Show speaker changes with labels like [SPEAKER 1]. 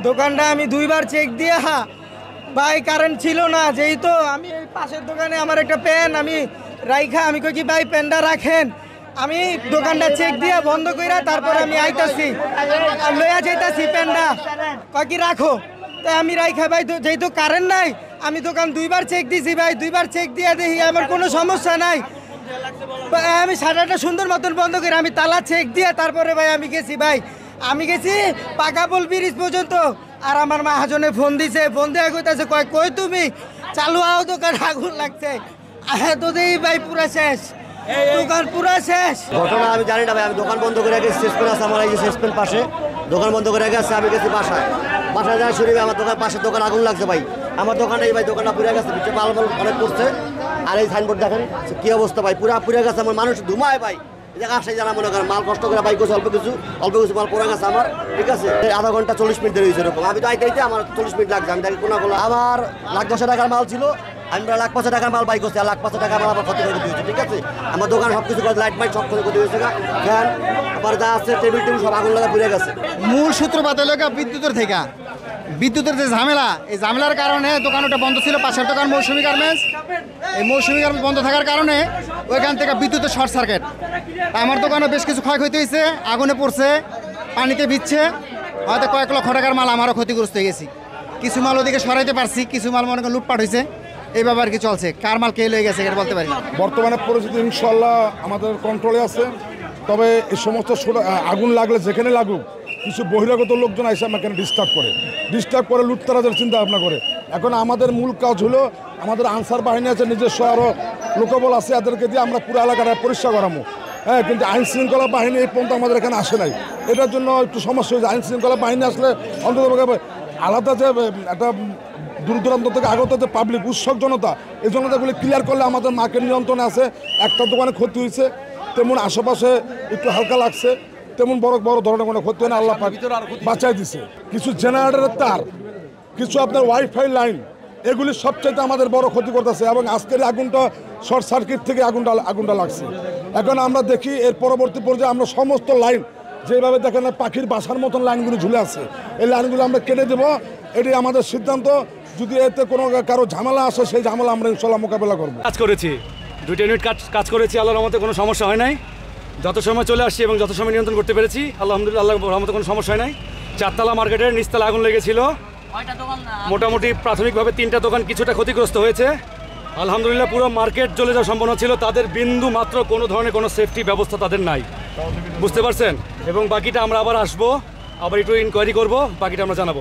[SPEAKER 1] দোকানটা আমি 2বার চেক দিয়ে ভাই কারেন্ট ছিল না, যেহেতু আমি এই পাশের দোকানে আমার একটা প্যান আমি রাইখা আমি কই কি ভাই প্যানটা রাখেন, আমি দোকানটা চেক দিয়ে বন্ধ কইরা তারপর আমি আইতাছি লইয়া যাইতাছি প্যানটা, কই কি রাখো, তাই আমি রাইখা ভাই যেহেতু কারেন্ট নাই আমি দোকান 2বার চেক দিছি ভাই, 2বার চেক দিয়ে দেখি আমার কোনো সমস্যা নাই, আমি শাটারটা সুন্দর মতন বন্ধ করে আমি তালা চেক দিয়ে তারপরে ভাই আমি গেছি ভাই, আমি গেছি পাকাপোল ব্রিজ পর্যন্ত। আর আমার মহাজনে ফোন দিছে, ফোন দিয়ে কইতাছে কই তুমি চালু আও, দোকান আগুন লাগছে, তো দেই ভাই পুরা শেষ, দোকান পুরা শেষ।
[SPEAKER 2] ঘটনা আমি জানি না ভাই, আমি দোকান বন্ধ করে গেছি, শেষ করে আছে আমার এই যে শেষ পেন পাশে দোকান বন্ধ করে গেছে, আমি গেছি বাসায় যাওয়া শুরু আমার দোকান পাশের দোকান আগুন লাগছে ভাই, আমার দোকানে এই ভাই দোকানটা পুড়ে গেছে, নিচে মাল অনেক পড়ছে, আর এই সাইনবোর্ড দেখেন কি অবস্থা ভাই, পুরা গেছে, আমার মানুষ ধুমায় ভাই, আসে জানা মনে করেন মাল কষ্ট করে বাইক করছে, অল্প কিছু মাল পড়ে গেছে আমার, ঠিক আছে আধা ঘন্টা 40 মিনিট দেরি হয়েছে এরকম, আমি তো আইতে আমার 40 মিনিট লাগছে, আমি দেখি কোনা আমার 1,10,000 টাকার মাল ছিল, আমি 1,05,000 টাকার মাল বাই করছি, আর 1,05,000 টাকা মাল আমার ক্ষতি করে দিয়েছে, ঠিক আছে আমার দোকান সব কিছু লাইট মাইট সব ক্ষতি করে দিয়েছে, ফ্যান আবার যা আছে টেবিল সব আগুন লাগা পুড়ে গেছে।
[SPEAKER 3] মূল সূত্রপাত হলো বিদ্যুতের থেকে, বিদ্যুতের যে ঝামেলা, এই ঝামেলার কারণে দোকান ওটা বন্ধ ছিল, পাশের দোকান মৌসুমী গার্মেন্টস, এই মৌসুমী গার্মেন্টস বন্ধ থাকার কারণে ওইখান থেকে বিদ্যুতের শর্ট সার্কিট, আমার দোকানে বেশ কিছু ক্ষয়ক্ষতি হয়েছে, আগুনে পড়ছে, পানিতে ভিজছে, হয়তো কয়েক লক্ষ টাকার মাল আমারও ক্ষতিগ্রস্ত হয়ে গেছি, কিছু মাল ওদিকে সরাইতে পারছি, কিছু মাল মনে করেন লুটপাট হয়েছে, এইভাবে আর কি চলছে, কার মাল কে লয়ে গেছে এটা বলতে পারি।
[SPEAKER 4] বর্তমানে পরিস্থিতি ইনশাল্লাহ আমাদের কন্ট্রোলে আছে, তবে এই সমস্ত আগুন লাগলে যেখানে লাগুক কিছু বহিরাগত লোকজন এসে আমাকে ডিস্টার্ব করে লুটতারাজের চিন্তা ভাবনা করে। এখন আমাদের মূল কাজ হলো আমাদের আনসার বাহিনী আছে, নিজস্ব আরও লোকবল আছে, এদেরকে দিয়ে আমরা পুরো এলাকাটা পরিষ্কার করাবো, হ্যাঁ, কিন্তু আইন শৃঙ্খলা বাহিনী এই পর্যন্ত আমাদের এখানে আসে নাই, এটার জন্য একটু সমস্যা হয়েছে। আইন শৃঙ্খলা বাহিনী আসলে অন্তত আলাদা যে একটা দূর দূরান্ত থেকে আগত যে পাবলিক উৎসব জনতা, এই জনতাগুলি ক্লিয়ার করলে আমাদের মার্কেট নিয়ন্ত্রণে আছে। একটা দোকানে ক্ষতি হয়েছে, তেমন আশেপাশে একটু হালকা লাগছে, তেমন বড় ধরনের কোনো ক্ষতি হয় না, আল্লাহ পাক বাঁচাই দিছে। কিছু জেনারেটরের তার, কিছু আপনার ওয়াইফাই লাইন, এগুলি সবচাইতে আমাদের বড় ক্ষতি করতেছে, এবং আজকের আগুনটা শর্ট সার্কিট থেকে আগুনটা লাগছে। এখন আমরা দেখি এর পরবর্তী পর্যায়ে আমরা সমস্ত লাইন যেভাবে দেখেন পাখির বাসার মতন লাইনগুলো ঝুলে আছে, এই লাইনগুলো আমরা কেটে দেবো, এটি আমাদের সিদ্ধান্ত। যদি এতে কোনো কারো ঝামেলা আসে সেই ঝামেলা আমরা ইনশাল্লাহ মোকাবেলা করবো।
[SPEAKER 5] কাজ করেছি 2টা ইউনিট কাজ করেছি, আল্লাহর রহমতে কোনো সমস্যা হয় নাই, যত সময় চলে আসছি এবং যত সময় নিয়ন্ত্রণ করতে পেরেছি আলহামদুলিল্লাহ, আল্লাহর রহমতে কোনো সমস্যা হয় নাই। 4তলা মার্কেটের নিচতলা আগুন লেগেছিল, মোটামুটি প্রাথমিকভাবে 3টা দোকান কিছুটা ক্ষতিগ্রস্ত হয়েছে, আলহামদুলিল্লাহ পুরো মার্কেট জ্বলে যাওয়ার সম্ভাবনা ছিল, তাদের বিন্দু মাত্র কোনো ধরনের কোনো সেফটি ব্যবস্থা তাদের নাই, বুঝতে পারছেন। এবং বাকিটা আমরা আবার আসবো, আবার একটু ইনকোয়ারি করবো, বাকিটা আমরা জানাবো।